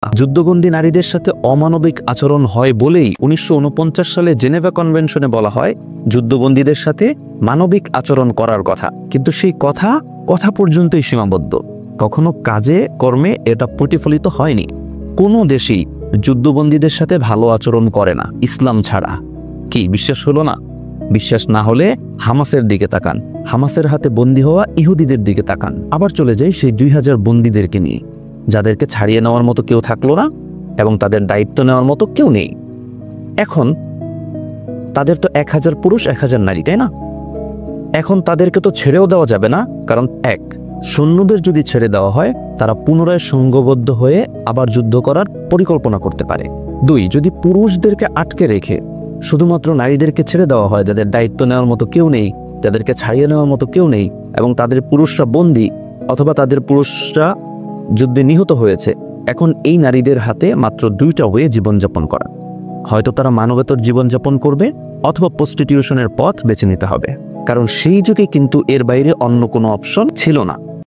যুদ্ধবন্দী নারীদের সাথে অমানবিক আচরণ হয় বলেই 1949 সালে জেনেভা কনভেনশনে বলা হয় যুদ্ধবন্দীদের সাথে মানবিক আচরণ করার কথা, কিন্তু সেই কথা পর্যন্তই সীমাবদ্ধ, কখনো কাজে কর্মে এটা প্রতিফলিত হয়নি। কোনো দেশই যুদ্ধবন্দীদের সাথে ভালো আচরণ করে না ইসলাম ছাড়া। কি বিশ্বাস হলো না? বিশ্বাস না হলে হামাসের দিকে তাকান, হামাসের হাতে বন্দী হওয়া ইহুদিদের দিকে তাকান। আবার চলে যাই সেই 2000 বন্দীদেরকে নিয়ে, যাদেরকে ছাড়িয়ে নেওয়ার মতো কেউ থাকলো না এবং তাদের দায়িত্ব নেওয়ার মতো কেউ নেই। এখন তাদের তো 1000 পুরুষ 1000 নারী, তাই না? এখন তাদেরকে তো ছেড়েও দেওয়া যাবে না, কারণ এক, সৈন্যদের যদি ছেড়ে দেওয়া হয় তারা পুনরায় সংঘবদ্ধ হয়ে আবার যুদ্ধ করার পরিকল্পনা করতে পারে। দুই, যদি পুরুষদেরকে আটকে রেখে শুধুমাত্র নারীদেরকে ছেড়ে দেওয়া হয়, যাদের দায়িত্ব নেওয়ার মতো কেউ নেই, যাদেরকে ছাড়িয়ে নেওয়ার মতো কেউ নেই, এবং তাদের পুরুষরা বন্দী অথবা তাদের পুরুষরা যুদ্ধে নিহত হয়েছে, এখন এই নারীদের হাতে মাত্র 2টা ওয়ে জীবনযাপন করা। হয়তো তারা মানবেতর জীবনযাপন করবে অথবা প্রস্টিটিউশনের পথ বেছে নিতে হবে, কারণ সেই যুগে কিন্তু এর বাইরে অন্য কোনো অপশন ছিল না।